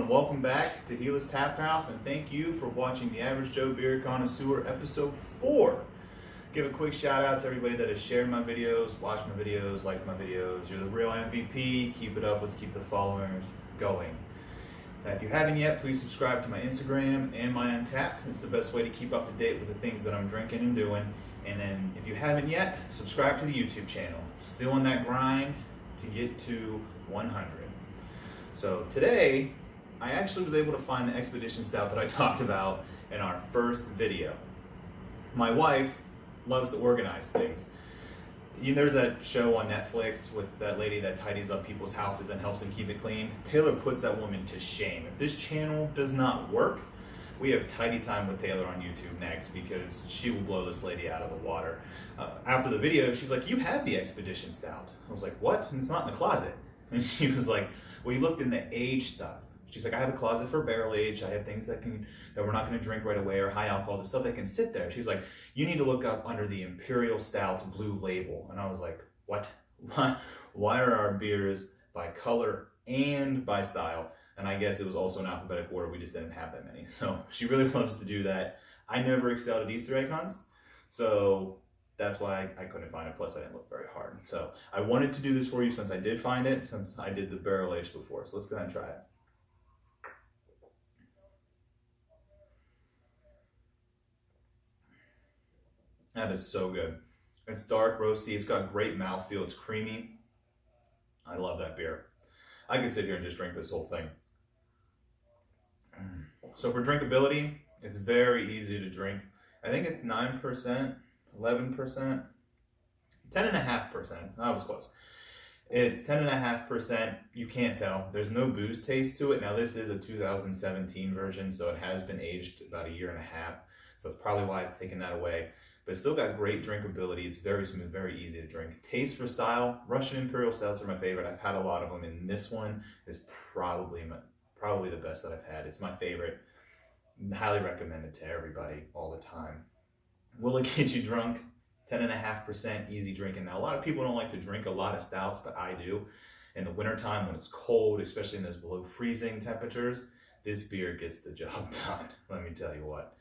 and welcome back to Gila's Tap House, and thank you for watching the Average Joe Beer Connoisseur episode 4. Give a quick shout out to everybody that has shared my videos, watched my videos, liked my videos. You're the real MVP. Keep it up. Let's keep the followers going. Now, if you haven't yet, please subscribe to my Instagram and my Untapped. It's the best way to keep up to date with the things that I'm drinking and doing. And then if you haven't yet, subscribe to the YouTube channel. Still on that grind to get to 100. So today, I actually was able to find the Expedition Stout that I talked about in our first video. My wife loves to organize things. You know, there's that show on Netflix with that lady that tidies up people's houses and helps them keep it clean. Taylor puts that woman to shame. If this channel does not work, we have Tidy Time with Taylor on YouTube next because she will blow this lady out of the water. After the video, she's like, "You have the Expedition Stout." I was like, "What? And it's not in the closet." And she was like, "Well, you looked in the age stuff." She's like, "I have a closet for barrel age. I have things that we're not going to drink right away, or high alcohol, the stuff that can sit there." She's like, "You need to look up under the Imperial Stout's blue label." And I was like, "What? Why are our beers by color and by style?" And I guess it was also in alphabetical order. We just didn't have that many. So she really loves to do that. I never excelled at Easter egg hunts, so that's why I couldn't find it. Plus, I didn't look very hard. So I wanted to do this for you since I did find it, since I did the barrel age before. So let's go ahead and try it. That is so good. It's dark, roasty. It's got great mouthfeel. It's creamy. I love that beer. I could sit here and just drink this whole thing. So for drinkability, it's very easy to drink. I think it's 9%, 11%, 10.5%. That was close. It's 10.5%. You can't tell. There's no booze taste to it. Now this is a 2017 version, so it has been aged about a year and a half. So that's probably why it's taken that away. But it's still got great drinkability. It's very smooth, very easy to drink. Taste for style, Russian Imperial Stouts are my favorite. I've had a lot of them, and this one is probably the best that I've had. It's my favorite. Highly recommend it to everybody all the time. Will it get you drunk? 10.5% easy drinking. Now, a lot of people don't like to drink a lot of stouts, but I do. In the wintertime when it's cold, especially in those below freezing temperatures, this beer gets the job done. Let me tell you what.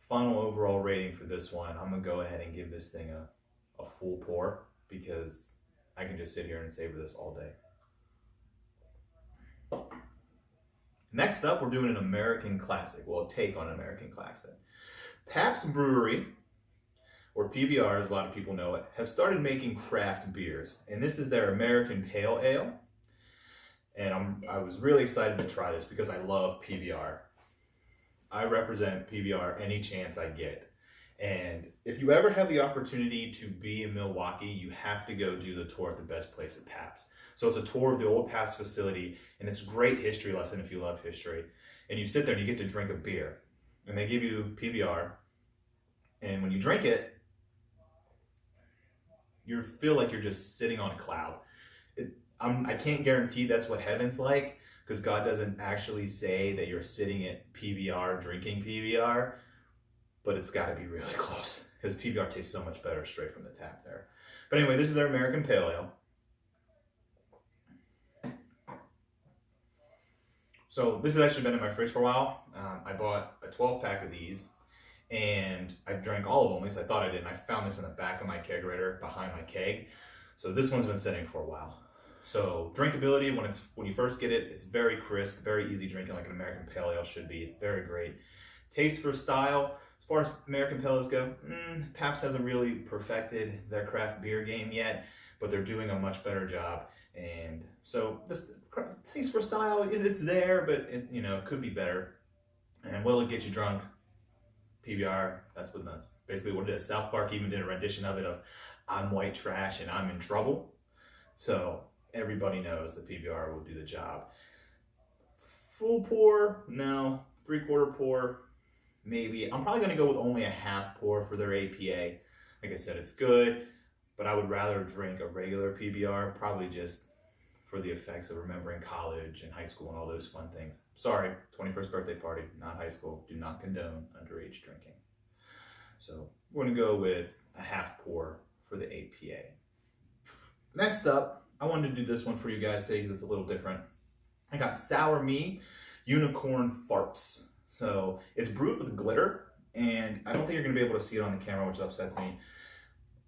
Final overall rating for this one, I'm going to go ahead and give this thing a full pour because I can just sit here and savor this all day. Next up, we're doing an American classic. Well, a take on an American classic. Pabst Brewery, or PBR as a lot of people know it, have started making craft beers. And this is their American Pale Ale. And I was really excited to try this because I love PBR. I represent PBR any chance I get. And if you ever have the opportunity to be in Milwaukee, you have to go do the tour at the best place at Pabst. So it's a tour of the old Pabst facility, and it's a great history lesson if you love history. And you sit there and you get to drink a beer. And they give you PBR. And when you drink it, you feel like you're just sitting on a cloud. I can't guarantee that's what heaven's like, because God doesn't actually say that you're sitting at PBR drinking PBR, but it's got to be really close because PBR tastes so much better straight from the tap there. But anyway, this is our American Pale Ale. So this has actually been in my fridge for a while. I bought a 12-pack of these, and I drank all of them, at least I thought I did, and I found this in the back of my kegerator behind my keg. So this one's been sitting for a while. So drinkability, when you first get it, it's very crisp, very easy drinking like an American Pale Ale should be. It's very great. Taste for style, as far as American Pale Ales go, Pabst hasn't really perfected their craft beer game yet, but they're doing a much better job. And so this taste for style, it's there, but it could be better. And will it get you drunk? PBR, that's basically what it is. South Park even did a rendition of it of "I'm white trash and I'm in trouble." So everybody knows that PBR will do the job. Full pour, no. 3/4 pour, maybe. I'm probably going to go with only a half pour for their APA. Like I said, it's good, but I would rather drink a regular PBR, probably just for the effects of remembering college and high school and all those fun things. Sorry, 21st birthday party, not high school. Do not condone underage drinking. So we're going to go with a half pour for the APA. Next up, I wanted to do this one for you guys today because it's a little different. I got Sour Me Unicorn Farts. So it's brewed with glitter, and I don't think you're gonna be able to see it on the camera, which upsets me.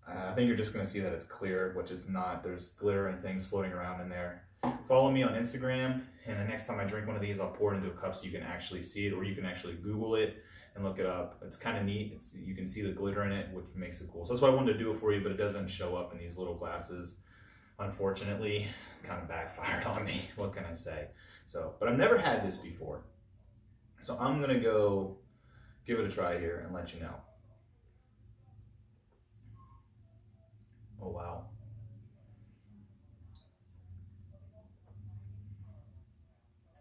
I think you're just gonna see that it's clear, which it's not. There's glitter and things floating around in there. Follow me on Instagram, and the next time I drink one of these, I'll pour it into a cup so you can actually see it, or you can actually Google it and look it up. It's kind of neat. You can see the glitter in it, which makes it cool. So that's why I wanted to do it for you, but it doesn't show up in these little glasses. Unfortunately, kind of backfired on me. What can I say? So, but I've never had this before. So I'm gonna go give it a try here and let you know. Oh, wow.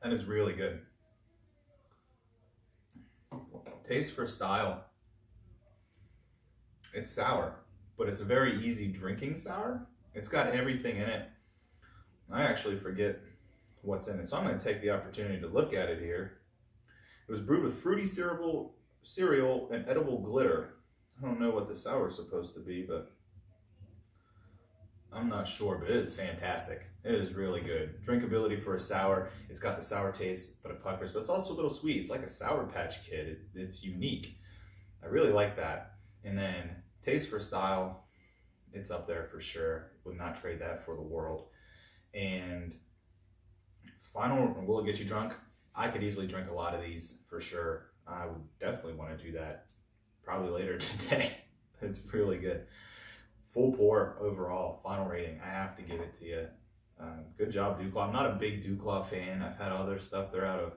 That is really good. Taste for style. It's sour, but it's a very easy drinking sour. It's got everything in it. I actually forget what's in it, so I'm going to take the opportunity to look at it here. It was brewed with fruity cereal and edible glitter. I don't know what the sour is supposed to be, but I'm not sure, but it is fantastic. It is really good. Drinkability for a sour. It's got the sour taste, but it puckers, but it's also a little sweet. It's like a Sour Patch Kid. It's unique. I really like that. And then taste for style, it's up there for sure. Would not trade that for the world. And final, will it get you drunk? I could easily drink a lot of these for sure. I would definitely want to do that probably later today. It's really good. Full pour overall, final rating. I have to give it to you. Good job, Duclaw. I'm not a big Duclaw fan. I've had other stuff. They're out of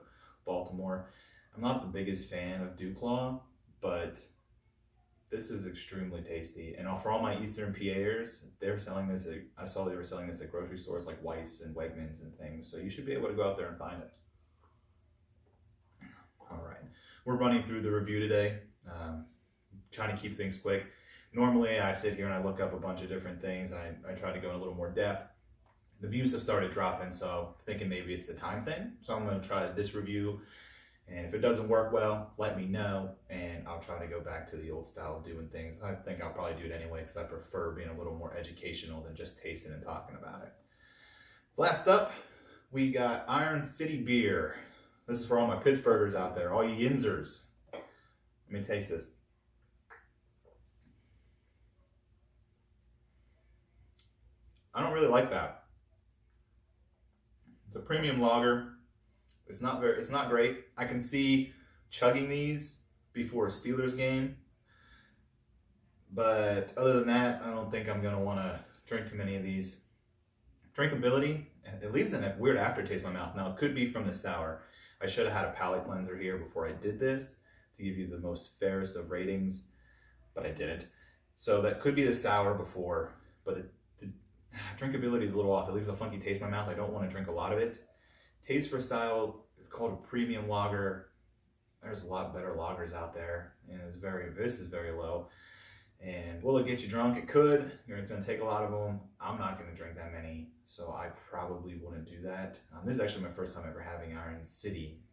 Baltimore. I'm not the biggest fan of Duclaw, but this is extremely tasty. And for all my Eastern PAers, they're selling this. I saw they were selling this at grocery stores like Weis and Wegmans and things. So you should be able to go out there and find it. All right, we're running through the review today. Trying to keep things quick. Normally I sit here and I look up a bunch of different things and I try to go in a little more depth. The views have started dropping, so thinking maybe it's the time thing. So I'm going to try this review, and if it doesn't work well, let me know, and I'll try to go back to the old style of doing things. I think I'll probably do it anyway because I prefer being a little more educational than just tasting and talking about it. Last up, we got Iron City Beer. This is for all my Pittsburghers out there, all you Yinzers. Let me taste this. I don't really like that. It's a premium lager. It's not great. I can see chugging these before a Steelers game, but other than that, I don't think I'm gonna want to drink too many of these. Drinkability, it leaves a weird aftertaste in my mouth. Now it could be from the sour. I should have had a palate cleanser here before I did this to give you the most fairest of ratings, but I didn't. So that could be the sour before, but the drinkability is a little off. It leaves a funky taste in my mouth. I don't want to drink a lot of it. Taste for style, it's called a premium lager. There's a lot better lagers out there, and this is very low. And will it get you drunk? It could. It's going to take a lot of them. I'm not going to drink that many, so I probably wouldn't do that. This is actually my first time ever having Iron City.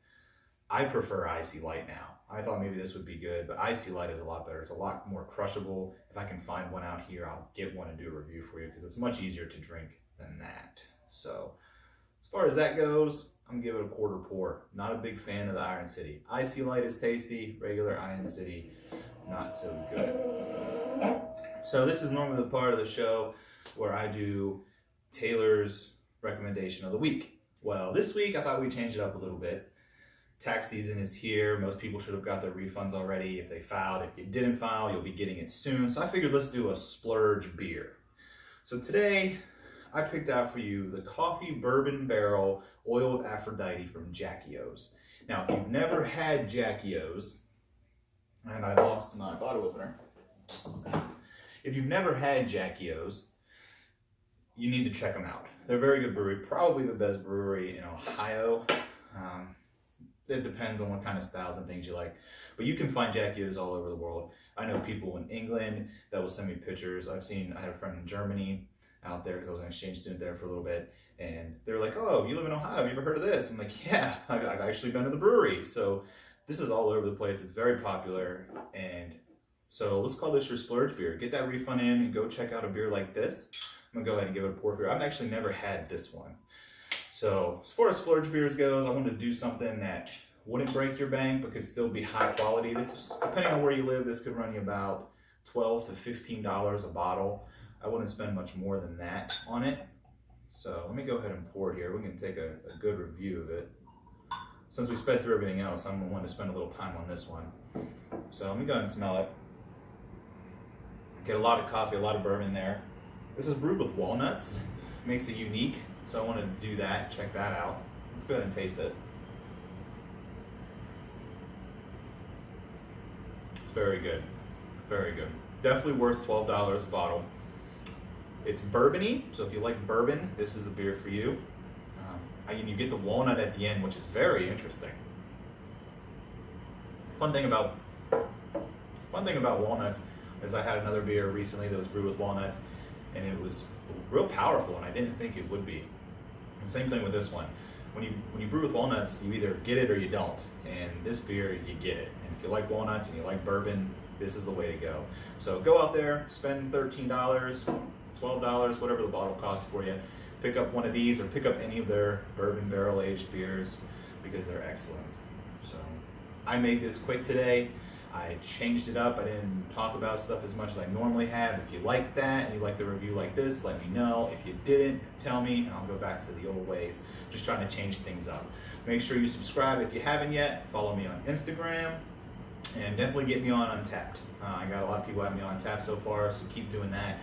I prefer Icy Light now. I thought maybe this would be good, but Icy Light is a lot better. It's a lot more crushable. If I can find one out here, I'll get one and do a review for you because it's much easier to drink than that. So as far as that goes, I'm gonna give it a quarter pour. Not a big fan of the Iron City. Icy Light is tasty. Regular Iron City, not so good. So this is normally the part of the show where I do Taylor's recommendation of the week. Well, this week I thought we'd change it up a little bit. Tax season is here. Most people should have got their refunds already if they filed. If you didn't file, you'll be getting it soon. So I figured let's do a splurge beer. So today I picked out for you the Coffee Bourbon Barrel Oil of Aphrodite from Jackie O's. Now, if you've never had Jackie O's, and I lost my bottle opener. If you've never had Jackie O's, you need to check them out. They're a very good brewery, probably the best brewery in Ohio. It depends on what kind of styles and things you like. But you can find Jackie O's all over the world. I know people in England that will send me pictures. I had a friend in Germany out there because I was an exchange student there for a little bit. And they're like, oh, you live in Ohio, have you ever heard of this? I'm like, yeah, I've actually been to the brewery. So this is all over the place. It's very popular. And so let's call this your splurge beer. Get that refund in and go check out a beer like this. I'm gonna go ahead and give it a pour for you. I've actually never had this one. So as far as splurge beers goes, I wanted to do something that wouldn't break your bank but could still be high quality. This is, depending on where you live, this could run you about $12 to $15 a bottle. I wouldn't spend much more than that on it. So let me go ahead and pour it here. We can take a good review of it. Since we sped through everything else, I'm going to spend a little time on this one. So let me go ahead and smell it. Get a lot of coffee, a lot of bourbon there. This is brewed with walnuts. Makes it unique. So I wanted to do that, check that out. Let's go ahead and taste it. It's very good, very good. Definitely worth $12 a bottle. It's bourbony, so if you like bourbon, this is the beer for you. And you get the walnut at the end, which is very interesting. Fun thing about walnuts is I had another beer recently that was brewed with walnuts, and it was real powerful, and I didn't think it would be. And same thing with this one. When you brew with walnuts, you either get it or you don't. And this beer, you get it. And if you like walnuts and you like bourbon, this is the way to go. So go out there, spend $13, $12, whatever the bottle costs for you. Pick up one of these or pick up any of their bourbon barrel aged beers because they're excellent. So I made this quick today. I changed it up. I didn't talk about stuff as much as I normally have. If you like that and you like the review like this, let me know. If you didn't, tell me and I'll go back to the old ways. Just trying to change things up. Make sure you subscribe if you haven't yet. Follow me on Instagram and definitely get me on Untapped. I got a lot of people have me on Untapped so far, so keep doing that.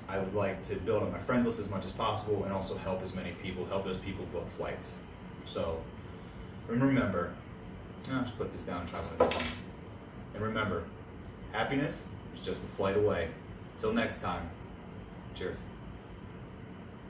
I would like to build up my friends list as much as possible and also help as many people, help those people book flights. So remember, I'll just put this down and try one of these ones. And remember, happiness is just a flight away. Till next time, cheers.